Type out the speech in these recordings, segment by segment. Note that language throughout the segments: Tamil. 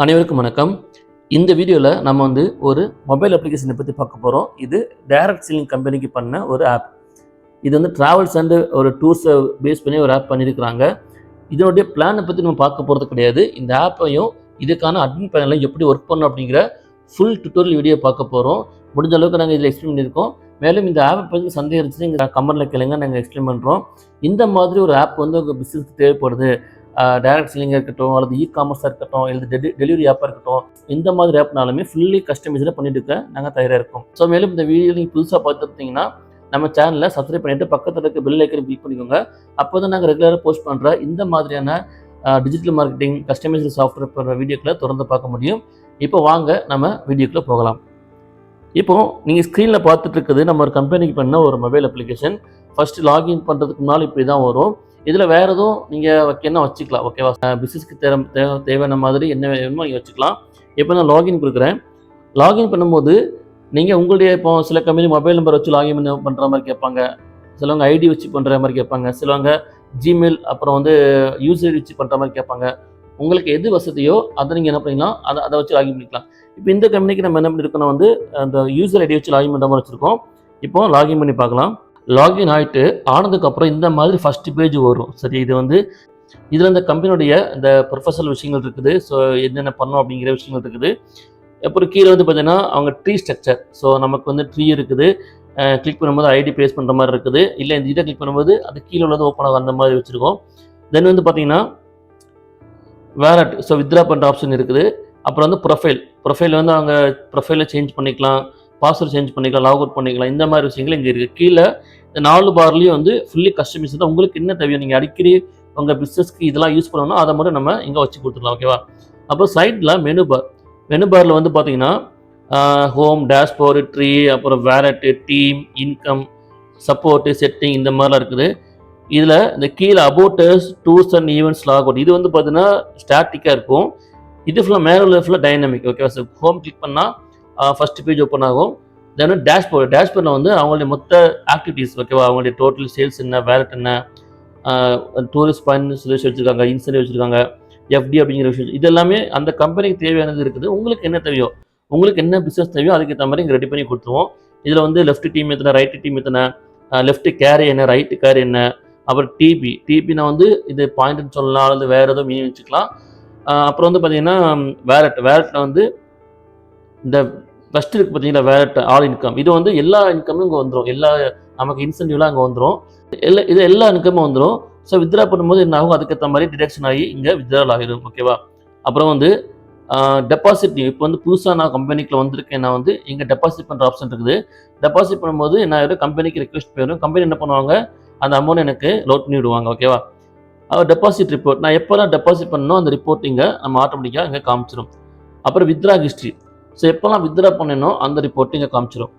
அனைவருக்கும் வணக்கம். இந்த வீடியோவில் நம்ம ஒரு மொபைல் அப்ளிகேஷனை பற்றி பார்க்க போகிறோம். இது டைரக்ட் செல்லிங் கம்பெனிக்கு பண்ண ஒரு ஆப். இது ட்ராவல்ஸ் அண்டு ஒரு டூர்ஸை பேஸ் பண்ணி ஒரு ஆப் பண்ணியிருக்கிறாங்க. இதனுடைய பிளானை பற்றி நம்ம பார்க்க போகிறது கிடையாது. இந்த ஆப்பையும் இதுக்கான அட்மின் பேனலை எப்படி ஒர்க் பண்ணணும் அப்படிங்கிற ஃபுல் டுட்டோரியல் வீடியோ பார்க்க போகிறோம். முடிஞ்ச அளவுக்கு நாங்கள் இதில் எக்ஸ்பிளைன் பண்ணியிருக்கோம். மேலும் இந்த ஆப்பை பற்றி சந்தேகம் இருந்துச்சு எங்கள் கமெண்ட்டில் கேளுங்க, நாங்கள் எக்ஸ்பிளைன் பண்ணுறோம். இந்த மாதிரி ஒரு ஆப் உங்கள் பிஸ்னஸ்க்கு தேவைப்படுது, டைரக்ட் செல்லிங்காக இருக்கட்டும், அல்லது இ-காமர்ஸாக இருக்கட்டும், இல்லை டெலிவரி ஆப்பாக இருக்கட்டும், இந்த மாதிரி ஆப்னாலுமே ஃபுல்லி கஸ்டமைஸ்டாக பண்ணிட்டு இருக்க நாங்கள் தயாராக இருக்கோம். ஸோ மேலும் இந்த வீடியோ நீங்கள் புதுசாக பார்த்துருந்தீங்கன்னா நம்ம சேனலில் சப்ஸ்கிரைப் பண்ணிவிட்டு பக்கத்தில் இருக்க பெல் ஐக்கனை கிளிக் பண்ணிக்கோங்க. அப்போ தான் நாங்கள் ரெகுலராக போஸ்ட் பண்ணுற இந்த மாதிரியான டிஜிட்டல் மார்க்கெட்டிங் கஸ்டமைஸ்டு சாஃப்ட்வேர் போடுற வீடியோக்களை தொடர்ந்து பார்க்க முடியும். இப்போ வாங்க நம்ம வீடியோக்குள்ளே போகலாம். இப்போது நீங்கள் ஸ்க்ரீனில் பார்த்துட்டு இருக்குது நம்ம ஒரு கம்பெனிக்கு பண்ண ஒரு மொபைல் அப்ளிகேஷன். ஃபஸ்ட்டு லாகின் பண்ணுறதுக்கு முன்னால் இப்படி தான் வரும். இதில் வேறு எதுவும் நீங்கள் வைக்கணும் வச்சுக்கலாம், ஓகேவா? பிஸ்னஸ்க்கு தேவையான மாதிரி என்ன வேணுமோ நீங்கள் வச்சுக்கலாம். இப்போ நான் லாகின் கொடுக்குறேன். லாகின் பண்ணும்போது நீங்கள் உங்களுடைய இப்போ சில கம்பெனி மொபைல் நம்பர் வச்சு லாகின் பண்ணுற மாதிரி கேட்பாங்க, சிலவங்க ஐடி வச்சு பண்ணுற மாதிரி கேட்பாங்க, சிலவங்க ஜிமெயில் அப்புறம் யூசர் வச்சு பண்ணுற மாதிரி கேட்பாங்க. உங்களுக்கு எது வசதியோ அதை நீங்கள் என்ன பண்ணிக்கலாம், அதை வச்சு லாகின் பண்ணிக்கலாம். இப்போ இந்த கம்பெனிக்கு நம்ம என்ன பண்ணியிருக்கோம், அந்த யூசர் ஐடி வச்சு லாகின் பண்ணுற மாதிரி வச்சுருக்கோம். இப்போ லாகின் பண்ணி பார்க்கலாம். லாகின் ஆகிட்டு ஆனதுக்கப்புறம் இந்த மாதிரி ஃபஸ்ட்டு பேஜ் வரும். சரி, இது இதில் இந்த கம்பெனியுடைய இந்த ப்ரொஃபஷனல் விஷயங்கள் இருக்குது. ஸோ என்னென்ன பண்ணோம் அப்படிங்கிற விஷயங்கள் இருக்குது. அப்புறம் கீழே பார்த்தீங்கன்னா அவங்க ட்ரீ ஸ்ட்ரக்சர். ஸோ நமக்கு ட்ரீ இருக்குது. கிளிக் பண்ணும்போது ஐடி பேஸ் பண்ணுற மாதிரி இருக்குது. இல்லை இந்த இதை கிளிக் பண்ணும்போது அது கீழே உள்ளது ஓப்பன் ஆகும், அந்த மாதிரி வச்சுருக்கோம். தென் பார்த்தீங்கன்னா வேலட், ஸோ வித்ரா பண்ணுற ஆப்ஷன் இருக்குது. அப்புறம் ப்ரொஃபைல் அவங்க ப்ரொஃபைலை சேஞ்ச் பண்ணிக்கலாம், பாஸ்வேர்ட் சேஞ்ச் பண்ணிக்கலாம், லாக் அவுட் பண்ணிக்கலாம். இந்த மாதிரி விஷயங்கள் இங்கே இருக்குது. கீழே இந்த 4 பார்லேயும் ஃபுல்லி கஸ்டமைஸ் தான். உங்களுக்கு என்ன தேவையோ நீங்கள் அடிக்கடி உங்கள் பிஸ்னஸ்க்கு இதெல்லாம் யூஸ் பண்ணணும்னா அதை மட்டும் நம்ம இங்கே வச்சு கொடுத்துக்கலாம், ஓகேவா? அப்புறம் சைடில் மெனு பாரில் பார்த்தீங்கன்னா ஹோம், டேஷ்போர்டு, ட்ரீ, அப்புறம் wallet, team, income, support, setting, இந்த மாதிரிலாம் இருக்குது. இதில் இந்த கீழே about us, tours and events, log out, இது பார்த்தீங்கன்னா ஸ்டாட்டிக்காக இருக்கும். இது ஃபுல்லாக ஃபுல்லாக டைனமிக், ஓகேவா? ஸோ ஹோம் கிளிக் பண்ணால் ஃபஸ்ட்டு பேஜ் ஓப்பன் ஆகும். தென் டேஷ்போர்டில் அவங்களுடைய மொத்த ஆக்டிவிட்டீஸ், ஓகேவா? அவங்களுடைய டோட்டல் சேல்ஸ் என்ன, வேலட் என்ன, டூரிஸ்ட் பாயிண்ட் சொல்யூஷன் வச்சுருக்காங்க, இன்சென்டிவ் வச்சுருக்காங்க, எஃப்டி அப்படிங்கிற விஷயம், இது எல்லாமே அந்த கம்பெனிக்கு தேவையானது இருக்குது. உங்களுக்கு என்ன தேவையோ, உங்களுக்கு என்ன பிஸ்னஸ் தேவையோ அதுக்கேற்ற மாதிரி இங்கே ரெடி பண்ணி கொடுத்துருவோம். இதில் லெஃப்ட் டீம் எத்தனை, ரைட்டு டீம் எத்தனை, லெஃப்ட் கேரி என்ன, ரைட்டு கேரி என்ன, அப்புறம் டிபினா இது பாயிண்ட்னு சொல்லலாம், அல்லது வேறு ஏதோ மீன் வச்சுக்கலாம். அப்புறம் பார்த்தீங்கன்னா வேலட்டில் இந்த ஃபஸ்ட் இருக்குது பார்த்தீங்கன்னா வேலட் ஆல் இன்கம், இது எல்லா இன்கமும் இங்கே வந்துடும். எல்லா நமக்கு இன்சென்டிவ்லாம் அங்கே வந்துடும். எல்லா இன்கமும் வந்துடும். ஸோ வித்ரா பண்ணும்போது என்ன ஆகும், அதுக்கேற்ற மாதிரி டிடக்ஷன் ஆகி இங்கே வித்ரால் ஆகிடும், ஓகேவா? அப்புறம் டெபாசிட், இப்போ புதுசாக நான் கம்பெனிக்குள்ள வந்திருக்கேன். நான் இங்கே டெபாசிட் பண்ணுற ஆப்ஷன் இருக்குது. டெபாசிட் பண்ணும்போது என்ன ஆகிடும், கம்பெனிக்கு ரெக்வெஸ்ட் போயிடும். கம்பெனி என்ன பண்ணுவாங்க, அந்த அமௌண்ட் எனக்கு லோட் பண்ணி விடுவாங்க, ஓகேவா? டெபாசிட் ரிப்போர்ட், நான் எப்போல்லாம் டெபாசிட் பண்ணணும் அந்த ரிப்போர்ட் இங்கே நம்ம ஆட்டோமேட்டிக்காக இங்கே காமிச்சிடும். அப்புறம் வித்ரா ஹிஸ்ட்ரி, ஸோ எப்போல்லாம் வித்ரா பண்ணணும் அந்த ரிப்போர்ட் இங்கே காமிச்சிடும்.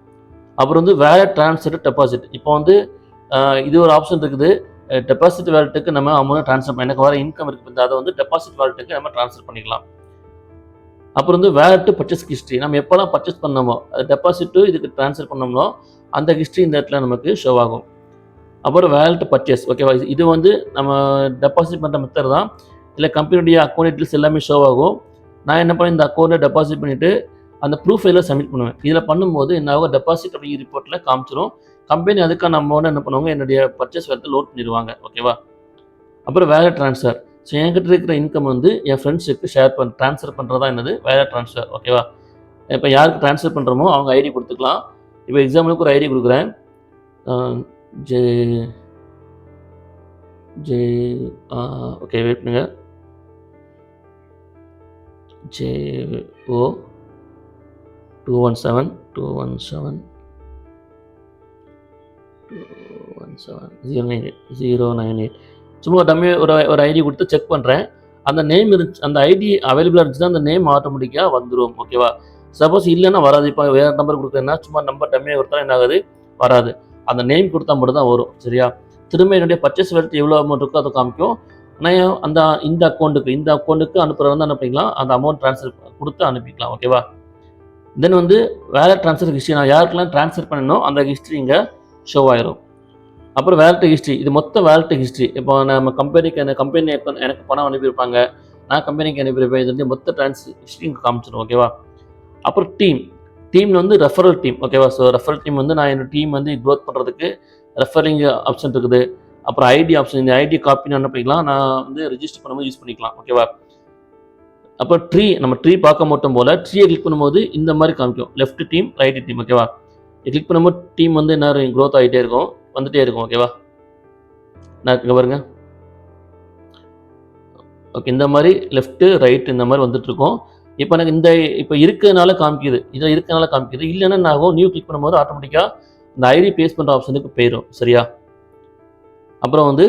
அப்புறம் வேலட் ட்ரான்ஸ்ஃபர் டெபாசிட், இப்போ இது ஒரு ஆப்ஷன் இருக்குது. டெபாசிட் வேலட்டுக்கு நம்ம அமௌண்ட் ட்ரான்ஸ்ஃபர் பண்ண, எனக்கு வர இன்கம் இருக்குது, அதை டெபாசிட் வேலட்டுக்கு நம்ம ட்ரான்ஸ்ஃபர் பண்ணிக்கலாம். அப்புறம் வேலட்டு பர்ச்சேஸ் ஹிஸ்ட்ரி, நம்ம எப்போல்லாம் பர்ச்சேஸ் பண்ணோமோ அது டெபாசிட்டு இதுக்கு ட்ரான்ஸ்ஃபர் பண்ணோமோ அந்த ஹிஸ்ட்ரி இந்த இடத்துல நமக்கு ஷோ ஆகும். அப்புறம் வேலட் பர்ச்சேஸ், ஓகேவா? இது நம்ம டெபாசிட் பண்ணுற மெத்தட் தான். இல்லை கம்பெனியுடைய அக்கௌண்ட் டீட்டெயில்ஸ் எல்லாமே ஷோ ஆகும். நான் என்ன பண்ணேன், இந்த அக்கௌண்ட்டை டெபாசிட் பண்ணிவிட்டு அந்த ப்ரூஃப் ஃபைலில் சப்மிட் பண்ணுவேன். இதில் பண்ணும்போது என்ன ஆகும், டெபாசிட் அப்படிங்கிற ரிப்போர்ட்டில் காமிச்சிடும். கம்பெனி அதுக்கான அமௌண்ட் என்ன பண்ணுவாங்க, என்னுடைய பர்ச்சேஸ் வேலத்தை லோட் பண்ணிடுவாங்க, ஓகேவா? அப்புறம் வேலட் ட்ரான்ஸ்ஃபர், ஸோ என்கிட்ட இருக்கிற இன்கம் என் ஃப்ரெண்ட்ஸுக்கு ட்ரான்ஸ்ஃபர் பண்ணுறதா என்னது வேலட் ட்ரான்ஸ்ஃபர், ஓகேவா? இப்போ யாருக்கு ட்ரான்ஸ்ஃபர் பண்ணுறோமோ அவங்க ஐடி கொடுத்துக்கலாம். இப்போ எக்ஸாம்பிளுக்கு ஒரு ஐடி கொடுக்குறேன், ஓகே வெயிட் பண்ணுங்க, JO 217 098. சும்மா டம்மி ஒரு ஐடி கொடுத்து செக் பண்ணுறேன். அந்த நேம் இருந்துச்சு, அந்த ஐடி அவைலபிளாக இருந்துச்சுன்னா அந்த நேம் ஆட்டோமேட்டிக்காக வந்துடும், ஓகேவா? சப்போஸ் இல்லைன்னா வராது. இப்போ வேறு நம்பர் கொடுக்குறேன்னா சும்மா நம்பர் டம்மியாக கொடுத்தா என்ன ஆகுது, வராது. அந்த நேம் கொடுத்தா மட்டும் தான் வரும், சரியா? திரும்ப என்னுடைய பர்ச்சேஸ் வேலட் எவ்வளோ அமௌண்ட் இருக்கோ அதை காமிக்கும். ஆனால் இந்த அக்கௌண்ட்டுக்கு அனுப்புகிற என்ன பண்ணிக்கலாம், அந்த அமௌண்ட் ட்ரான்ஸ்ஃபர் கொடுத்து அனுப்பிக்கலாம், ஓகேவா? தென் வேலட் ட்ரான்ஸ்ஃபர் ஹிஸ்ட்ரி, நான் யாருக்கெல்லாம் ட்ரான்ஸ்ஃபர் பண்ணணும் அந்த ஹிஸ்ட்ரி இங்கே ஷோ ஆயிரும். அப்புறம் வேலட் ஹிஸ்ட்ரி, இது மொத்த வேலட் ஹிஸ்ட்ரி. இப்போ நம்ம கம்பெனிக்கு கம்பெனி எனக்கு பணம் அனுப்பியிருப்பாங்க, நான் கம்பெனிக்கு அனுப்பியிருப்பேன். இது வந்து மொத்த ஹிஸ்ட்ரி காமிச்சிடும். ஓகேவா? அப்புறம் டீமில் வந்து ரெஃபரல் டீம். ஓகேவா? ஸோ ரெஃபரல் டீம் வந்து நான் என்னோட டீம் வந்து க்ரோத் பண்ணுறதுக்கு ரெஃபரிங் ஆப்ஷன் இருக்குது. அப்புறம் ஐடி ஆப்ஷன், இந்த ஐடி காப்பி என்ன பண்ணிக்கலாம், நான் வந்து ரெஜிஸ்டர் பண்ணும்போது யூஸ் பண்ணிக்கலாம். ஓகேவா? அப்புறம் நம்ம ட்ரீ பார்க்க மட்டும் போல் ட்ரீயை கிளிக் பண்ணும்போது இந்த மாதிரி காமிக்கும், லெஃப்ட் டீம், ரைட் டீம். ஓகேவா? கிளிக் பண்ணும்போது டீம் வந்து என்ன க்ரோத் ஆகிட்டே இருக்கும், வந்துகிட்டே இருக்கும். ஓகேவா? நான் இங்கே பாருங்க. ஓகே, இந்த மாதிரி லெஃப்ட்டு ரைட் இந்த மாதிரி வந்துட்டுருக்கோம். இப்போ எனக்கு இப்போ இருக்கிறதுனால காமிக்குது, இதில் இருக்கிறதுனால காமிக்குது. இல்லைன்னா நான் நியூ கிளிக் பண்ணும்போது ஆட்டோமேட்டிக்காக இந்த ஐடி பேஸ்ட் பண்ணுற ஆப்ஷனுக்கு போயிடும். சரியா? அப்புறம் வந்து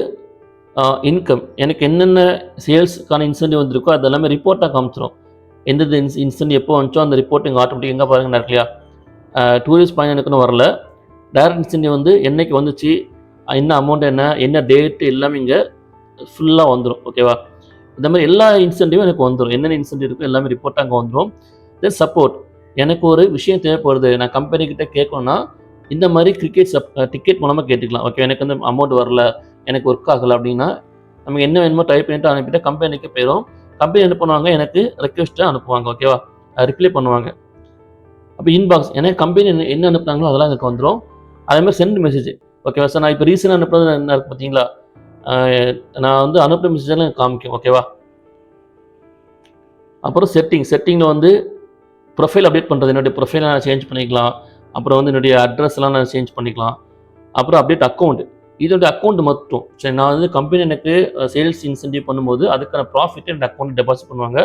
இன்கம், எனக்கு என்னென்ன சேல்ஸுக்கான இன்சென்டிவ் வந்திருக்கோ அது எல்லாமே ரிப்போர்ட்டாக காமிச்சிடும். எந்தெந்த இன்சென்டிவ் எப்போ வந்துச்சோ அந்த ரிப்போர்ட் இங்கே ஆட்டோமேட்டிக் எங்கே பாருங்கள் நிறையா டூரிஸ்ட் பாயிண்ட் எனக்குன்னு வரல. டைரக்ட் இன்சென்டிவ் வந்து என்னைக்கு வந்துச்சு, என்ன அமௌண்ட், என்ன டேட்டு எல்லாமே இங்கே ஃபுல்லாக வந்துடும். ஓகேவா? இந்த மாதிரி எல்லா இன்சென்டிவும் எனக்கு வந்துடும். என்னென்ன இன்சென்டிவ் இருக்கோ எல்லாமே ரிப்போர்ட்டாக அங்கே வந்துடும். தென் சப்போர்ட், எனக்கு ஒரு விஷயம் தேவைப்படுது, நான் கம்பெனிக்கிட்ட கேட்கணும்னா இந்த மாதிரி டிக்கெட் மூலமாக கேட்டுக்கலாம். ஓகே, எனக்கு வந்து அமௌண்ட் வரல, எனக்கு ஒர்க் ஆகலை அப்படின்னா நமக்கு என்ன வேணுமோ டைப் பண்ணிட்டு அனுப்பிட்டு கம்பெனிக்கு போயிடும். கம்பெனி என்ன பண்ணுவாங்க, எனக்கு ரெக்வெஸ்ட்டை அனுப்புவாங்க. ஓகேவா? ரிப்ளை பண்ணுவாங்க. அப்போ இன்பாக்ஸ், எனக்கு கம்பெனி என்ன அனுப்புனாங்களோ அதெல்லாம் எனக்கு வந்துடும். அதேமாதிரி சென்ட் மெசேஜ். ஓகேவா சார், நான் இப்போ ரீசெண்டாக அனுப்புறது என்ன இருக்குது பார்த்தீங்களா, நான் வந்து அனுப்புகிற மெசேஜெல்லாம் எனக்கு காமிக்கும். ஓகேவா? அப்புறம் செட்டிங்கில் வந்து ப்ரொஃபைல் அப்டேட் பண்ணுறது, என்னுடைய ப்ரொஃபைலை நான் சேஞ்ச் பண்ணிக்கலாம். அப்புறம் வந்து என்னுடைய அட்ரஸ்லாம் நான் சேஞ்ச் பண்ணிக்கலாம். அப்புறம் அப்டேட் அக்கௌண்ட், இதோடைய அக்கௌண்ட் மட்டும். சரி, நான் வந்து கம்பெனி எனக்கு சேல்ஸ் இன்சென்டிவ் பண்ணும்போது அதுக்கான ப்ராஃபிட் என்னோட அக்கௌண்ட் டெபாசிட் பண்ணுவாங்க.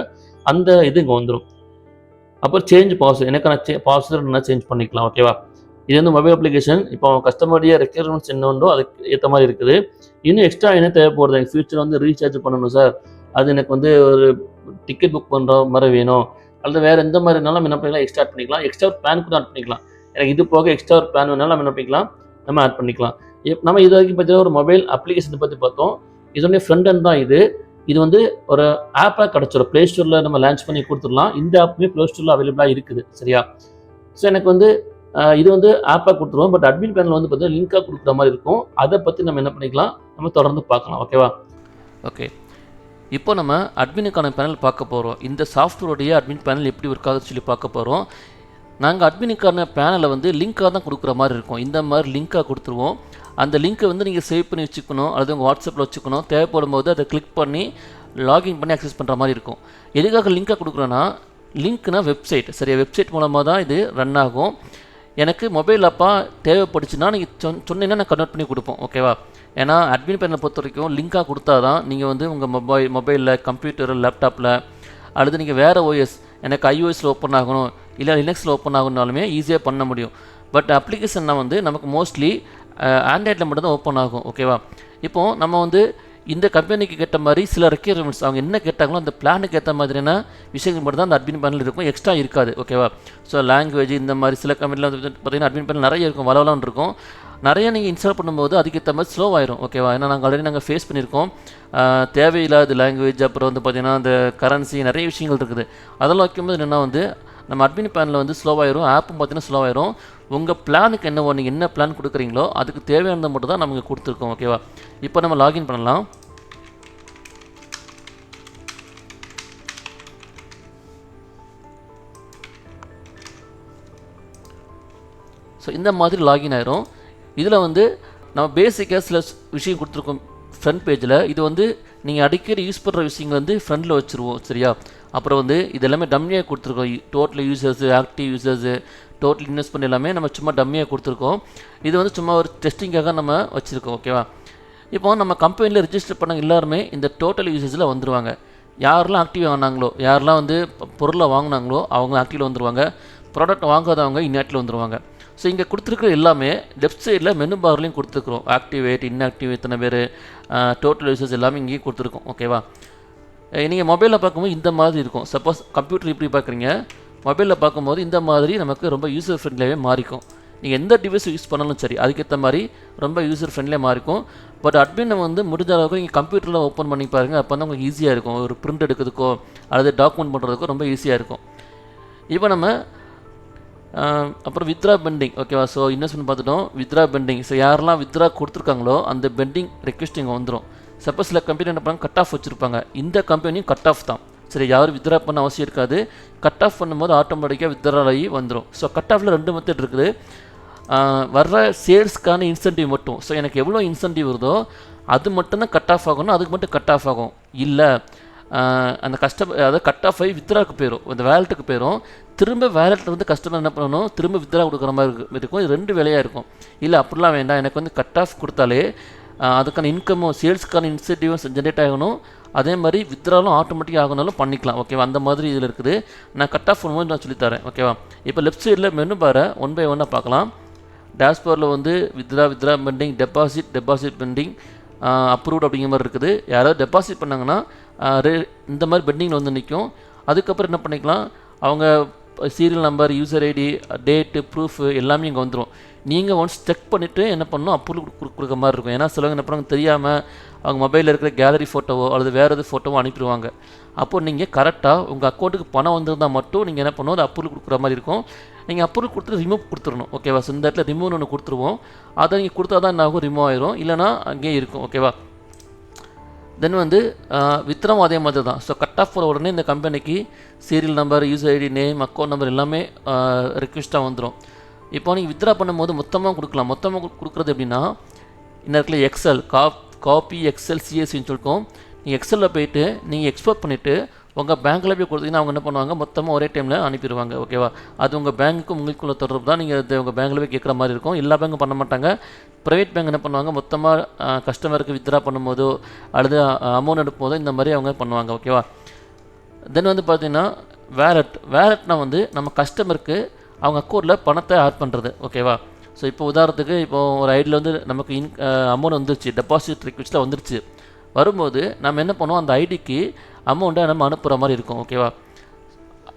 அந்த இது இங்கே வந்துடும். அப்புறம் சேஞ்ச் பாஸ்வேர்டு, எனக்கான பாஸ்வேர்டு நான் சேஞ்ச் பண்ணிக்கலாம். ஓகேவா? இது வந்து மொபைல் அப்ளிகேஷன். இப்போ கஸ்டமருடைய ரெக்யர்மெண்ட்ஸ் என்ன உண்டோ அதுக்கு ஏற்ற மாதிரி இருக்குது. இன்னும் எக்ஸ்ட்ரா என்ன தேவைப்படுது, எனக்கு ஃபியூச்சர் வந்து ரீசார்ஜ் பண்ணணும் சார், அது எனக்கு வந்து ஒரு டிக்கெட் புக் பண்ணுற மாதிரி வேணும், அல்லது வேறு எந்த மாதிரினாலும் என்ன பண்ணிக்கலாம், எக்ஸ்ட்ரா ஆட் பண்ணிக்கலாம். எக்ஸ்ட்ரா ஒரு பிளான் கூட ஆட் பண்ணிக்கலாம். எனக்கு இது போக எக்ஸ்ட்ரா ஒரு பிளான் வேணாலும் நம்ம என்ன பண்ணிக்கலாம், நம்ம ஆட் பண்ணிக்கலாம். நம்ம இது வரைக்கும் பார்த்தீங்கன்னா ஒரு மொபைல் அப்ளிகேஷனை பற்றி பார்த்தோம். இதோடைய ஃப்ரண்ட் எண்ட் தான் இது வந்து ஒரு ஆப்பாக கிடச்சிடும். ப்ளே ஸ்டோரில் நம்ம லான்ச் பண்ணி கொடுத்துடலாம். இந்த ஆப்புமே ப்ளே ஸ்டோரில் அவைலபிளாக இருக்குது. சரியா? ஸோ எனக்கு வந்து இது வந்து ஆப்பாக கொடுத்துருவோம். பட் அட்மின் பேனல் வந்து பார்த்தீங்கன்னா லிங்காக கொடுக்குற மாதிரி இருக்கும். அதை பற்றி நம்ம என்ன பண்ணிக்கலாம், நம்ம தொடர்ந்து பார்க்கலாம். ஓகேவா? ஓகே, இப்போ நம்ம அட்மினுக்கான பேனல் பார்க்க போகிறோம். இந்த சாஃப்ட்வேருடைய அட்மின் பேனல் எப்படி ஒர்க் ஆகுதுன்னு சொல்லி பார்க்க போகிறோம். நாங்கள் அட்மினுக்கான பேனலை வந்து லிங்காக தான் கொடுக்குற மாதிரி இருக்கும். இந்த மாதிரி லிங்காக கொடுத்துருவோம். அந்த லிங்க்கை வந்து நீங்கள் சேவ் பண்ணி வச்சுக்கணும், அல்லது உங்கள் வாட்ஸ்அப்பில் வச்சுக்கணும். தேவைப்படும் போது அதை கிளிக் பண்ணி லாகின் பண்ணி அக்சஸ் பண்ணுற மாதிரி இருக்கும். எதுக்காக லிங்காக கொடுக்குறோன்னா, லிங்க்னா வெப்சைட். சரியா? வெப்சைட் மூலமாக தான் இது ரன் ஆகும். எனக்கு மொபைல் ஆப்பாக தேவைப்படுச்சுன்னா நீங்கள் சொன்னீங்கன்னா நான் கன்வெர்ட் பண்ணி கொடுப்போம். ஓகேவா? ஏன்னா அட்மின் பேனலை பொறுத்த வரைக்கும் லிங்காக கொடுத்தா தான் நீங்கள் வந்து உங்கள் மொபைலில், கம்ப்யூட்டர், லேப்டாப்பில், அல்லது நீங்கள் வேறு ஓஎஸ், எனக்கு ஐஓஎஸில் ஓப்பன் ஆகணும், இல்லை லினக்ஸில் ஓப்பன் ஆகணுனாலுமே ஈஸியாக பண்ண முடியும். பட் அப்ளிகேஷன்னா வந்து நமக்கு மோஸ்ட்லி ஆண்ட்ராய்டில் மட்டும் தான் ஓப்பன் ஆகும். ஓகேவா? இப்போது நம்ம வந்து இந்த கம்பெனிக்கு கேட்ட மாதிரி சில ரெக்யர்மெண்ட்ஸ் அவங்க என்ன கேட்டாங்களோ அந்த பிளானுக்கு ஏற்ற மாதிரியான விஷயங்கள் மட்டும் தான் அந்த அட்மின் பேனல் இருக்கும், எக்ஸ்ட்ரா இருக்காது. ஓகேவா? ஸோ லாங்குவேஜ் இந்த மாதிரி சில கம்பெனியில் வந்து பார்த்திங்கன்னா அட்மின் பேனல் நிறைய இருக்கும், வளவலான்னு இருக்கும். நிறைய நீங்கள் இன்ஸ்டால் பண்ணும்போது அதுக்கேற்ற மாதிரி ஸ்லோ ஆயிரும். ஓகேவா? ஏன்னா நாங்கள் ஃபேஸ் பண்ணியிருக்கோம். தேவையில்லாத லாங்குவேஜ், அப்புறம் வந்து பார்த்திங்கன்னா அந்த கரன்சி, நிறைய விஷயங்கள் இருக்குது. அதெல்லாம் வைக்கும்போது என்னென்னா வந்து நம்ம அட்மின் பேனலில் வந்து ஸ்லோவாயிரும், ஆப்பும் பார்த்திங்கன்னா ஸ்லோவாயிரும். உங்கள் பிளானுக்கு என்னவோ, நீங்கள் என்ன பிளான் கொடுக்குறீங்களோ அதுக்கு தேவையானதை மட்டும் தான் நமக்கு கொடுத்துருக்கோம். ஓகேவா? இப்போ நம்ம லாகின் பண்ணலாம். ஸோ இந்த மாதிரி லாகின் ஆயிரும். இதில் வந்து நம்ம பேசிக்காக சில விஷயம் கொடுத்துருக்கோம் ஃப்ரண்ட் பேஜில். இது வந்து நீங்கள் அடிக்கடி யூஸ் பண்ணுற விஷயங்கள் வந்து ஃப்ரண்டில் வச்சுருவோம். சரியா? அப்புறம் வந்து இது எல்லாமே டம்மியாக கொடுத்துருக்கோம். Total users, active users, total invest பண்ணி எல்லாமே நம்ம சும்மா டம்மியாக கொடுத்துருக்கோம். இது வந்து சும்மா ஒரு டெஸ்டிங்காக நம்ம வச்சுருக்கோம். ஓகேவா? இப்போ நம்ம கம்பெனியில் ரிஜிஸ்டர் பண்ண எல்லாருமே இந்த டோட்டல் யூசர்ஸில் வந்துடுவாங்க. யாரெல்லாம் ஆக்டிவ் ஆனாங்களோ, யாரெல்லாம் வந்து பொருளை வாங்கினாங்களோ அவங்க ஆக்டிவில் வந்துடுவாங்க. ப்ராடக்ட் வாங்காதவங்க இன்ஆக்டிவில் வந்துடுவாங்க. ஸோ இங்கே கொடுத்துருக்குற எல்லாமே லெஃப்ட் சைடில் மெனு பார்லையும் கொடுத்துருக்குறோம். ஆக்டிவேட், இன்ஆக்டிவ், இத்தனை பேர், டோட்டல் யூசர்ஸ் எல்லாமே இங்கேயும் கொடுத்துருக்கோம். ஓகேவா? நீங்கள் மொபைலில் பார்க்கும்போது இந்த மாதிரி இருக்கும். சப்போஸ் கம்ப்யூட்டர் இப்படி பார்க்குறீங்க, மொபைலில் பார்க்கும்போது இந்த மாதிரி நமக்கு ரொம்ப யூசர் ஃப்ரெண்ட்லியாகவே மாறிக்கும். நீங்கள் எந்த டிவைஸ் யூஸ் பண்ணாலும் சரி அதுக்கேற்ற மாதிரி ரொம்ப யூசர் ஃப்ரெண்ட்லியாக மாறிக்கும். பட் அட்மினை வந்து முடிஞ்ச அளவுக்கு நீங்கள் கம்ப்யூட்டரில் ஓப்பன் பண்ணி பாருங்கள். அப்போ வந்து உங்களுக்கு ஈஸியாக இருக்கும். ஒரு பிரிண்ட் எடுக்கிறதுக்கோ அல்லது டாக்குமெண்ட் பண்ணுறதுக்கோ ரொம்ப ஈஸியாக இருக்கும். இப்போ நம்ம அப்புறம் வித்ரா பெண்டிங். ஓகேவா? ஸோ இன்வெஸ்ட்மெண்ட் பார்த்துட்டோம். வித்ரா பெண்டிங், ஸோ யாரெல்லாம் வித்ரா கொடுத்துருக்காங்களோ அந்த பெண்டிங் ரெக்வெஸ்ட் இங்கே வந்துடும். சப்போஸ் சில கம்பெனி என்ன பண்ணுவாங்க, கட் ஆஃப் வச்சுருப்பாங்க. இந்த கம்பெனியும் கட் ஆஃப் தான். சரி, யாரும் வித்ரா பண்ண அவசியம் இருக்காது. கட் ஆஃப் பண்ணும்போது ஆட்டோமேட்டிக்காக வித்ரா ஆகி வந்துடும். ஸோ கட் ஆஃபில் 2 மெத்தட் இருக்குது. வர்ற சேல்ஸ்க்கான இன்சென்டிவ் மட்டும். ஸோ எனக்கு எவ்வளோ இன்சென்டிவ் வருதோ அது மட்டும்தான் கட் ஆஃப் ஆகணும், அதுக்கு மட்டும் கட் ஆஃப் ஆகும். இல்லை அந்த அதாவது கட் ஆஃப் ஆகி வித்ராக்கு போயிடும், இந்த வேலெட்டுக்கு போயிடும். திரும்ப வேலெட்டில் வந்து கஸ்டமர் என்ன பண்ணணும், திரும்ப வித்ரா கொடுக்குற மாதிரி இருக்கும். இது 2 வேலையாக இருக்கும். இல்லை அப்படிலாம் வேண்டாம், எனக்கு வந்து கட் ஆஃப் கொடுத்தாலே அதுக்கான இன்கமும் சேல்ஸுக்கான இன்சென்டிவும் ஜென்ரேட் ஆகணும், அதே மாதிரி வித்ராலும் ஆட்டோமேட்டிக் ஆகணும்னாலும் பண்ணிக்கலாம். ஓகேவா, அந்த மாதிரி இதில் இருக்குது. நான் கட் ஆஃப் பண்ணும்போது நான் சொல்லித்தரேன். ஓகேவா, இப்போ லெஃப்ட் சைடில் மெனு பாரை 1 by 1 பார்க்கலாம். டேஷ்போர்டில் வந்து withdraw pending, deposit pending, approved அப்படிங்கிற மாதிரி இருக்குது. யாராவது டெபாசிட் பண்ணாங்கன்னா இந்த மாதிரி பெண்டிங்கில் வந்து நிற்கும். அதுக்கப்புறம் என்ன பண்ணிக்கலாம், அவங்க serial number, user ID, date, proof எல்லாமே இங்கே வந்துடும். நீங்கள் ஒன்ஸ் செக் பண்ணிவிட்டு என்ன பண்ணணும், அப்ரூவல் கொடுக்குற மாதிரி இருக்கும். ஏன்னா சிலவங்க என்ன பண்ணுவாங்க, தெரியாமல் அவங்க மொபைலில் இருக்கிற கேலரி ஃபோட்டோவோ அல்லது வேறு எது ஃபோட்டோவோ அனுப்பிடுவாங்க. அப்போ நீங்கள் கரெக்டாக உங்கள் அக்கௌண்ட்டுக்கு பணம் வந்திருந்தால் மட்டும் நீங்கள் என்ன பண்ணணும், அது அப்ரூவல் கொடுக்குற மாதிரி இருக்கும். நீங்கள் அப்ரூவல் கொடுத்துட்டு ரிமூவ் கொடுத்துடணும். ஓகேவா, ஸோ இந்த இடத்துல ரிமூவ்னு ஒன்று கொடுத்துருவோம். அதை நீங்கள் கொடுத்தா தான் என்ன ஆகும், ரிமூவ் ஆயிரும், இல்லைனா அங்கேயே இருக்கும். ஓகேவா, தென் வந்து வித்ராவும் அதே மாதிரி தான். ஸோ கட் ஆஃப் போகிற உடனே இந்த கம்பெனிக்கு serial number, user ID, name, account number எல்லாமே ரிக்வெஸ்ட்டாக வந்துடும். இப்போ நீங்கள் வித்ரா பண்ணும்போது மொத்தமாக கொடுக்கலாம். மொத்தமாக கொடுக்குறது எப்படின்னா, இந்த இடத்துல எக்ஸல் காப்பி எக்ஸல் சிஎஸ்சின்னு சொல்லிட்டோம். நீங்கள் எக்ஸலில் போய்ட்டு நீங்கள் எக்ஸ்போர்ட் பண்ணிவிட்டு உங்கள் பேங்க்கில் போய் கொடுத்தீங்கன்னா அவங்க என்ன பண்ணுவாங்க, மொத்தமாக ஒரே டைமில் அனுப்பிடுவாங்க. ஓகேவா, அது உங்கள் பேங்க்குக்கும் உங்களுக்குள்ள தொடர்பு தான். நீங்கள் அது உங்கள் பேங்க்கில் போய் கேட்குற மாதிரி இருக்கும். எல்லா பேங்க்கும் பண்ண மாட்டாங்க. ப்ரைவேட் பேங்க் என்ன பண்ணுவாங்க, மொத்தமாக கஸ்டமருக்கு வித்ரா பண்ணும்போதோ அல்லது அமௌண்ட் எடுக்கும்போதோ இந்த மாதிரி அவங்க பண்ணுவாங்க. ஓகேவா, தென் வந்து பார்த்தீங்கன்னா வேலெட்னா வந்து நம்ம கஸ்டமருக்கு அவங்க அக்கௌண்ட்டில் பணத்தை ஆட் பண்ணுறது. ஓகேவா, ஸோ இப்போ உதாரணத்துக்கு இப்போ ஒரு ஐடியில் வந்து நமக்கு அமௌண்ட் வந்துருச்சு, டெபாசிட் ரிக்வெஸ்ட்டில் வந்துருச்சு. வரும்போது நம்ம என்ன பண்ணுவோம், அந்த ஐடிக்கு அமௌண்ட்டை நம்ம அனுப்புகிற மாதிரி இருக்கும். ஓகேவா,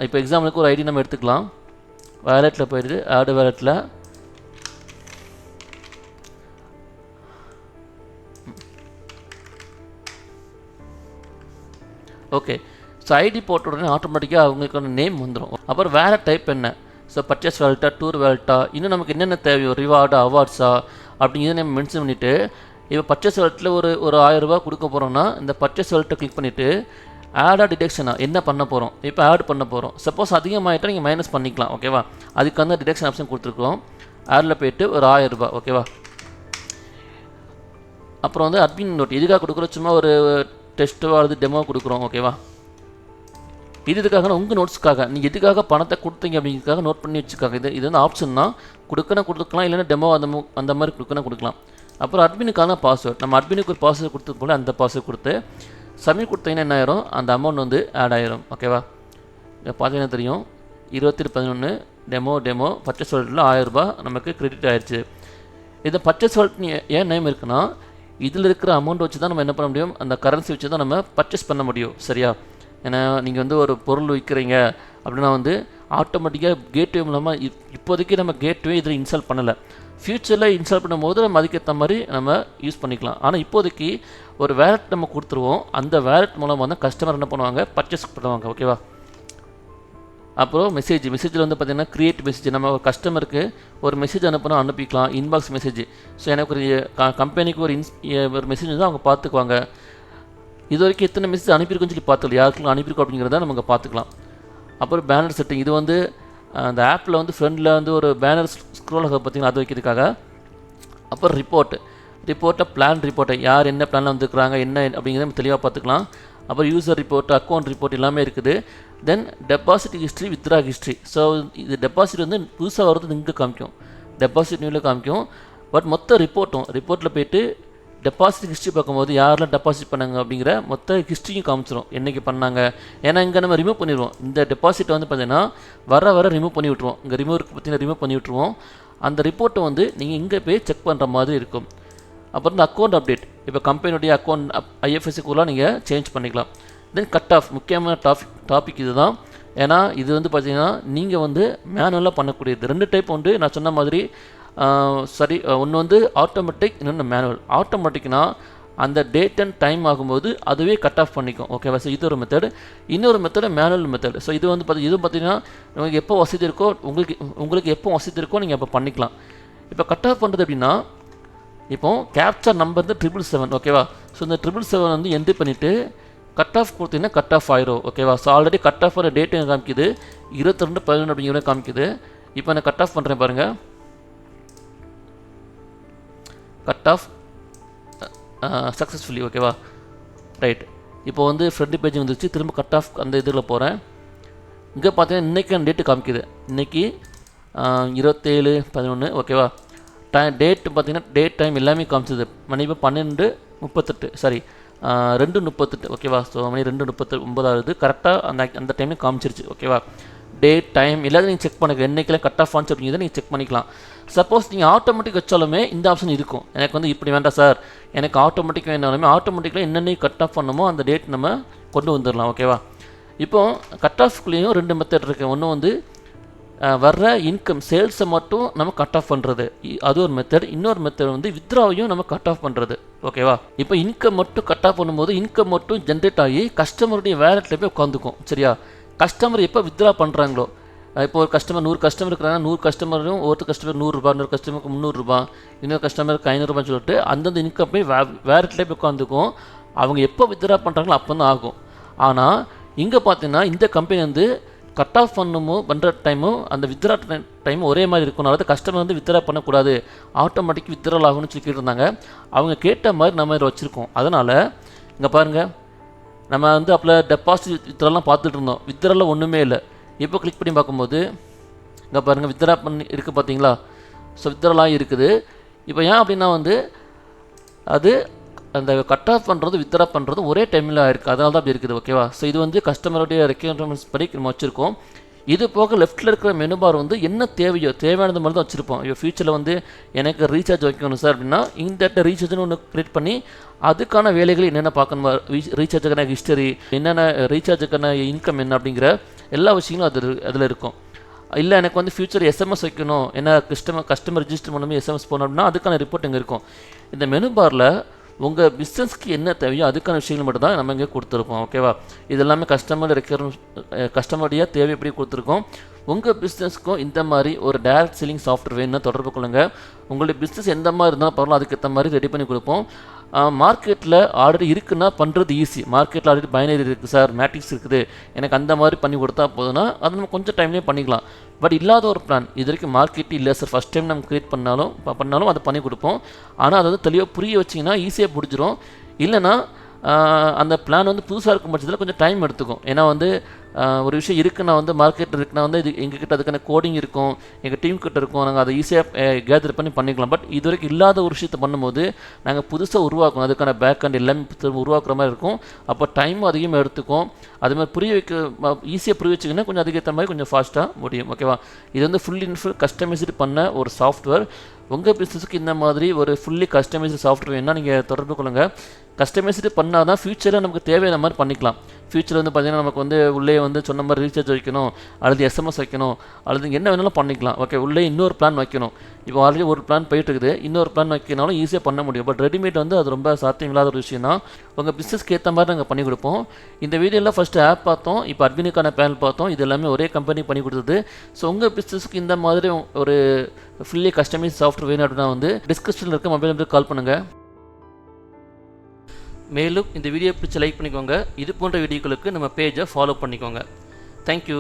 இப்போ எக்ஸாம்பிளுக்கு ஒரு ஐடி நம்ம எடுத்துக்கலாம். வேலெட்டில் போயிட்டு ஆட் வேலெட்டில் ஓகே, ஸோ ஐடி போட்ட உடனே ஆட்டோமேட்டிக்காக அவங்களுக்கான நேம் வந்துடும். அப்புறம் வேலெட் டைப் என்ன, ஸோ பர்ச்சேஸ் வேலெட்டா, டூர் வேலெட்டா, இன்னும் நமக்கு என்னென்ன தேவையோ, ரிவார்டு, அவார்ட்ஸா அப்படிங்கிறத நம்ம மென்ஷன் பண்ணிவிட்டு, இப்போ பர்ச்சேஸ் வேலெட்டில் ஒரு 1000 ரூபா கொடுக்க போகிறோம்னா இந்த பர்ச்சேஸ் வேலெட்டை கிளிக் பண்ணிவிட்டு ஆடா டிடெக்ஷனாக என்ன பண்ண போகிறோம், இப்போ ஆட் பண்ண போகிறோம். சப்போஸ் அதிகமாகிட்டால் நீங்கள் மைனஸ் பண்ணிக்கலாம். ஓகேவா, அதுக்கு வந்து டிடெக்ஷன் ஆப்ஷன் கொடுத்துருக்கோம். ஆடில் போய்ட்டு ஒரு 1000 ரூபா. ஓகேவா, அப்புறம் வந்து அட்மின் நோட் எதுக்காக கொடுக்குறோம், சும்மா ஒரு டெஸ்ட்டோ அல்லது டெமோ கொடுக்குறோம். ஓகேவா, இதுக்காக உங்கள் நோட்ஸுக்காக நீங்கள் எதுக்காக பணத்தை கொடுத்தீங்க அப்படிங்கிறதுக்காக நோட் பண்ணி வச்சுக்காங்க. இது வந்து ஆப்ஷன் தான், கொடுக்கலாம், இல்லைன்னா டெமோ அந்த மாதிரி கொடுக்கலாம். அப்புறம் அட்மினுக்கான பாஸ்வேர்ட், நம்ம அட்மினுக்கு ஒரு பாஸ்வேர்ட் கொடுத்தது போல் அந்த பாஸ்வேர்ட் கொடுத்து சப்மிட் கொடுத்தீங்கன்னா என்ன ஆயிரும், அந்த அமௌண்ட் வந்து ஆட் ஆயிரும். ஓகேவா, இதை பார்த்தீங்கன்னா தெரியும், 20/11 டெமோ பர்ச்சேஸ் வேலெட்டில் 1000 ரூபா நமக்கு கிரெடிட் ஆயிடுச்சு. இதை பர்ச்சேஸ் வேலெட் ஏன் நேம் இருக்குன்னா, இதில் இருக்கிற அமௌண்ட் வச்சு தான் நம்ம என்ன பண்ண முடியும், அந்த கரன்சி வச்சு தான் நம்ம பர்ச்சேஸ் பண்ண முடியும். சரியா, ஏன்னா நீங்கள் வந்து ஒரு பொருள் விற்கிறீங்க அப்படின்னா வந்து ஆட்டோமேட்டிக்காக கேட்வே மூலமாக இப்போதைக்கு நம்ம கேட்வே இதில் இன்ஸ்டால் பண்ணலை. ஃப்யூச்சரில் இன்ஸ்டால் பண்ணும்போது நம்ம அதுக்கேற்ற மாதிரி நம்ம யூஸ் பண்ணிக்கலாம். ஆனால் இப்போதைக்கு ஒரு வேலெட் நம்ம கொடுத்துருவோம், அந்த வேலெட் மூலமாக தான் கஸ்டமர் என்ன பண்ணுவாங்க, பர்ச்சேஸ் பண்ணுவாங்க. ஓகேவா, அப்புறம் மெசேஜில் வந்து பார்த்திங்கன்னா க்ரியேட் மெசேஜ், நம்ம ஒரு கஸ்டமருக்கு ஒரு மெசேஜ் அனுப்பிக்கலாம், இன்பாக்ஸ் மெசேஜ். ஸோ எனக்கு ஒரு கம்பெனிக்கு ஒரு மெசேஜ் வந்து அவங்க பார்த்துக்குவாங்க. இது வரைக்கும் எத்தனை மெசேஜ் அனுப்பியிருக்குன்னு சொல்லி பார்த்துக்கலாம், யாருக்கும் அனுப்பியிருக்கோம் அப்படிங்கிறத நம்ம பார்த்துக்கலாம். அப்புறம் பேனர் செட்டிங், இது வந்து அந்த ஆப்பில் வந்து ஃப்ரண்டில் வந்து ஒரு பேனர் ஸ்க்ரோல் ஆக பார்த்திங்கன்னா அது வைக்கிறதுக்காக. அப்புறம் ரிப்போர்ட்டை பிளான் ரிப்போர்ட்டை யார் என்ன பிளானில் வந்துருக்குறாங்க என்ன அப்படிங்கிறத நம்ம தெளிவாக பார்த்துக்கலாம். அப்புறம் யூசர் ரிப்போர்ட், அக்கௌண்ட் ரிப்போர்ட் எல்லாமே இருக்குது. Then deposit history, withdraw history. So இது டெபாசிட் வந்து புதுசாக வர்றது இங்கே காமிக்கும், டெபாசிட் நியூவில் காமிக்கும். பட் மொத்த ரிப்போர்ட்டில் போய்ட்டு டெபாசிட் ஹிஸ்ட்ரி பார்க்கும்போது யாரெல்லாம் டெபாசிட் பண்ணாங்க அப்படிங்கிற மொத்த ஹிஸ்ட்ரியும் காமிச்சிடும், என்றைக்கு பண்ணாங்க. ஏன்னா இங்கே நம்ம ரிமூவ் பண்ணிடுவோம், இந்த டெபாசிட்டை வந்து பார்த்திங்கன்னா வர ரிமூவ் பண்ணி விட்ருவோம். இங்கே ரிமூவ் பண்ணி விட்ருவோம். அந்த ரிப்போர்ட்டை வந்து நீங்கள் இங்கே போய் செக் பண்ணுற மாதிரி இருக்கும். அப்புறம் இந்த அக்கௌண்ட் அப்டேட், இப்போ கம்பெனியுடைய அக்கௌண்ட் ஐஎஃப்எஸ்சிக்குள்ளே நீங்கள் சேஞ்ச் பண்ணிக்கலாம். தென் கட் ஆஃப், முக்கியமான டாபிக் இது தான். ஏன்னா இது வந்து பார்த்திங்கன்னா நீங்கள் வந்து மேனுவலாக பண்ணக்கூடியது. 2 டைப் உண்டு நான் சொன்ன மாதிரி. சரி, ஒன்று வந்து ஆட்டோமேட்டிக், இன்னொன்று மேனுவல். ஆட்டோமேட்டிக்னா அந்த டேட் அண்ட் டைம் ஆகும்போது அதுவே கட் ஆஃப் பண்ணிக்கும். ஓகேவா, ஸோ இது ஒரு மெத்தடு. இன்னொரு மெத்தடு மேனுவல் மெத்தடு. ஸோ இது வந்து பார்த்தீங்கன்னா உங்களுக்கு எப்போ வசதி இருக்கோ, உங்களுக்கு எப்போ வசதி இருக்கோ நீங்கள் அப்போ பண்ணிக்கலாம். இப்போ கட் ஆஃப் பண்ணுறது அப்படின்னா இப்போ கேப்சர் நம்பர் வந்து 777 ஓகேவா. ஸோ இந்த 777 வந்து என்ட்ரி பண்ணிவிட்டு கட் ஆஃப் கொடுத்தீங்கன்னா கட் ஆஃப் ஆயிரும் ஓகேவா. ஸோ ஆல்ரெடி கட் ஆஃப் ஆகிற டேட் எனக்கு காமிக்குது 22/11 அப்படிங்கிற காமிக்குது. இப்போ நான் கட் ஆஃப் பண்ணுறேன் பாருங்கள். கட் ஆஃப் சக்ஸஸ்ஃபுல்லி ஓகேவா. ரைட், இப்போ வந்து ஃப்ரண்ட் பேஜ் வந்துருச்சு. திரும்ப கட் ஆஃப் அந்த இதில் போகிறேன். இங்கே பார்த்தீங்கன்னா இன்றைக்கான டேட்டு காமிக்குது. இன்றைக்கி 27/11 ஓகேவா. டேட்டு பார்த்தீங்கன்னா டேட் டைம் எல்லாமே காமிச்சது. மணி இப்போ 12:38 சாரி 2:38 ஓகேவா. ஸோ மணி 2:39 ஆகுது. கரெக்டாக அந்த டைமில் காமிச்சிருச்சு ஓகேவா. டேட் டைம் எல்லாத்தையும் நீங்கள் செக் பண்ணிக்கலாம். என்றைக்கெல்லாம் கட் ஆஃப் ஆன்ச்சு அப்படிங்கிறத நீங்கள் செக் பண்ணிக்கலாம். சப்போஸ் நீங்கள் ஆட்டோமேட்டிக் வச்சாலுமே இந்த ஆப்ஷன் இருக்கும். எனக்கு வந்து இப்படி வேண்டாம் சார், எனக்கு ஆட்டோமேட்டிக் வேணாலுமே ஆட்டோமேட்டிக்காக என்னென்ன கட் ஆஃப் பண்ணணுமோ அந்த டேட் நம்ம கொண்டு வந்துடலாம் ஓகேவா. இப்போது கட் ஆஃப்குள்ளேயும் 2 மெத்தட் இருக்குது. ஒன்று வந்து வர்ற இன்கம் சேல்ஸை மட்டும் நம்ம கட் ஆஃப் பண்ணுறது, அது ஒரு மெத்தட். இன்னொரு மெத்தட் வந்து வித்ராவையும் நம்ம கட் ஆஃப் பண்ணுறது ஓகேவா. இப்போ இன்கம் மட்டும் கட் ஆஃப் பண்ணும்போது இன்கம் மட்டும் ஜென்ரேட் ஆகி கஸ்டமருடைய வேலெட்டில் போய் உட்காந்துக்கும் சரியா. கஸ்டமர் எப்போ வித்ரா பண்ணுறாங்களோ, இப்போ ஒரு கஸ்டமர் 100 கஸ்டமர் இருக்கிறாங்க, 100 கஸ்டமரும் ஒருத்தர் கஸ்டமர் 100 ரூபா, இன்னொரு கஸ்டமருக்கு 300 ரூபா, இன்னொரு கஸ்டமருக்கு 500 ரூபான்னு சொல்லிட்டு அந்தந்த இன்கம் போய் வேலெட்டில் போய் உட்காந்துக்கும். அவங்க எப்போ வித்ரா பண்ணுறாங்களோ அப்போ தான் ஆகும். ஆனால் இங்கே பார்த்தீங்கன்னா இந்த கம்பெனி வந்து கட் ஆஃப் பண்ணுற டைமும் அந்த வித்ரா டைமும் ஒரே மாதிரி இருக்கும். அதாவது கஸ்டமர் வந்து வித்ரா பண்ணக்கூடாது, ஆட்டோமேட்டிக் வித்ரால் ஆகும்னு சொல்லி கேட்டிருந்தாங்க. அவங்க கேட்ட மாதிரி நம்ம இதில் வச்சுருக்கோம். அதனால் இங்கே பாருங்கள், நம்ம வந்து அப்போ டெபாசிட் வித்ராலாம் பார்த்துட்டு இருந்தோம். வித்ராலாம் ஒன்றுமே இல்லை. இப்போ கிளிக் பண்ணி பார்க்கும்போது இங்கே பாருங்கள் வித்ரா பண்ணி இருக்குது பார்த்தீங்களா. ஸோ வித்ராலாம் இருக்குது. இப்போ ஏன் அப்படின்னா வந்து அது அந்த கட் ஆஃப் பண்ணுறது வித்ரா பண்ணுறது ஒரே டைமில் இருக்குது, அதனால தான் அப்படி இருக்குது ஓகேவா. ஸோ இது வந்து கஸ்டமருடைய ரெக்யர்மெண்ட்ஸ் படி நம்ம வச்சுருக்கோம். இது போக லெஃப்ட்டில் இருக்கிற மெனு பார் வந்து என்ன தேவையோ தேவையானது மாதிரி தான் வச்சுருப்போம். இப்போ ஃபியூச்சரில் வந்து எனக்கு ரீசார்ஜ் வைக்கணும் சார் அப்படின்னா இந்த ரீசார்ஜ்னு ஒன்று க்ரியேட் பண்ணி அதுக்கான வேலைகள் என்னென்ன பார்க்கணுமா, ரீசார்ஜுக்கான ஹிஸ்டரி என்னென்ன, ரீசார்ஜுக்கான இன்கம் என்ன அப்படிங்கிற எல்லா விஷயங்களும் அதில் இருக்கும். இல்லை எனக்கு வந்து ஃபியூச்சர் எஸ்எம்எஸ் வைக்கணும், என்ன கஸ்டமர் ரிஜிஸ்டர் பண்ணணும் எஸ்எம்எஸ் போகணும் அப்படின்னா அதுக்கான ரிப்போர்ட் இங்கே இருக்கும். இந்த மெனு பாரில் உங்கள் பிஸ்னஸ்க்கு என்ன தேவையோ அதுக்கான விஷயங்கள் மட்டும் தான் நம்ம இங்கே கொடுத்துருக்கோம் ஓகேவா. இது எல்லாமே கஸ்டமருடைய தேவை எப்படி கொடுத்துருக்கோம். உங்கள் பிஸ்னஸ்க்கும் இந்த மாதிரி ஒரு டைரக்ட் செல்லிங் சாஃப்ட்வேர் வேணும்னா தொடர்பு கொள்ளுங்கள். உங்களுடைய பிஸ்னஸ் எந்த மாதிரி இருந்தாலும் பரவாயில்ல, அதுக்கேற்ற மாதிரி ரெடி பண்ணி கொடுப்போம். மார்க்கெட்டில் ஆல்ரெடி இருக்குன்னா பண்ணுறது ஈஸி. மார்க்கெட்டில் ஆல்ரெடி பைனரி இருக்குது சார், மேட்ரிக்ஸ் இருக்குது, எனக்கு அந்த மாதிரி பண்ணி கொடுத்தா போதுன்னா அது நம்ம கொஞ்சம் டைம்லேயே பண்ணிக்கலாம். பட் இல்லாத ஒரு பிளான் இது வரைக்கும் மார்க்கெட் இல்லை சார், ஃபஸ்ட் டைம் நம்ம க்ரியேட் பண்ணாலும் அதை பண்ணி கொடுப்போம். ஆனால் அதை வந்து தெளிவாக புரிய வச்சிங்கன்னா ஈஸியாக பிடிச்சிரும். இல்லைனா அந்த பிளான் வந்து புதுசாக இருக்கும் பட்சத்தில் கொஞ்சம் டைம் எடுத்துக்கும். ஏன்னா வந்து ஒரு விஷயம் இருக்குன்னா வந்து மார்க்கெட்டில் இருக்குன்னா வந்து இது எங்ககிட்ட அதுக்கான கோடிங் இருக்கும், எங்கள் டீம் கிட்ட இருக்கும், நாங்கள் அதை ஈஸியாக கேதர் பண்ணி பண்ணிக்கலாம். பட் இது வரைக்கும் இல்லாத ஒரு விஷயத்தை பண்ணும்போது நாங்கள் புதுசாக உருவாக்கணும், அதுக்கான பேக் அண்ட் எல்லாமே உருவாக்குற மாதிரி இருக்கும். அப்போ டைம் அதிகமாக எடுத்துக்கும். அதுமாதிரி ஈஸியாக புரிய வச்சிங்கன்னா கொஞ்சம் அதுக்கேற்ற மாதிரி கொஞ்சம் ஃபாஸ்ட்டாக முடியும் ஓகேவா. இது வந்து ஃபுல் கஸ்டமைஸ்டு பண்ண ஒரு சாஃப்ட்வேர். உங்கள் பிஸ்னஸுக்கு இந்த மாதிரி ஒரு ஃபுல்லி கஸ்டமைஸ்டு சாஃப்ட்வேர் வேணால் நீங்கள் தொடர்பு கொள்ளுங்கள். கஸ்டமைஸ்டு பண்ணால் தான் ஃபியூச்சரில் நமக்கு தேவையான மாதிரி பண்ணிக்கலாம். ஃபியூச்சரில் வந்து பார்த்திங்கன்னா நமக்கு வந்து உள்ளே வந்து சொன்ன மாதிரி ரீசார்ஜ் வைக்கணும், அல்லது எஸ்எம்எஸ் வைக்கணும், அல்லது என்ன வேணாலும் பண்ணிக்கலாம் ஓகே. உள்ளே இன்னொரு பிளான் வைக்கணும். இப்போ ஆல்ரெடி ஒரு பிளான் போயிட்டு இருக்குது, இன்னொரு பிளான் வைக்கனாலும் ஈஸியாக பண்ண முடியும். பட் ரெடிமேட் வந்து அது ரொம்ப சாத்தியம் இல்லாத ஒரு விஷயம் தான். உங்கள் பிஸ்னஸ்க்கு ஏற்ற மாதிரி நாங்கள் பண்ணி கொடுப்போம். இந்த வீடியோவில் ஃபஸ்ட்டு ஆப் பார்த்தோம், இப்போ அட்மினுக்கான பேனல் பார்த்தோம். இது எல்லாமே ஒரே கம்பெனி பண்ணி கொடுத்தது. ஸோ உங்கள் பிஸ்னஸ்க்கு இந்த மாதிரி ஒரு ஃபுல்லி கஸ்டமைஸ் சாஃப்ட்வேர் வேணும் அப்படின்னா வந்து டிஸ்கிரிப்ஷனில் இருக்க மொபைல் நம்பருக்கு கால் பண்ணுங்கள். மேலும் இந்த வீடியோ பிடிச்ச லைக் பண்ணிக்கோங்க. இது போன்ற வீடியோக்களுக்கு நம்ம பேஜை ஃபாலோ பண்ணிக்கோங்க. தேங்க்யூ.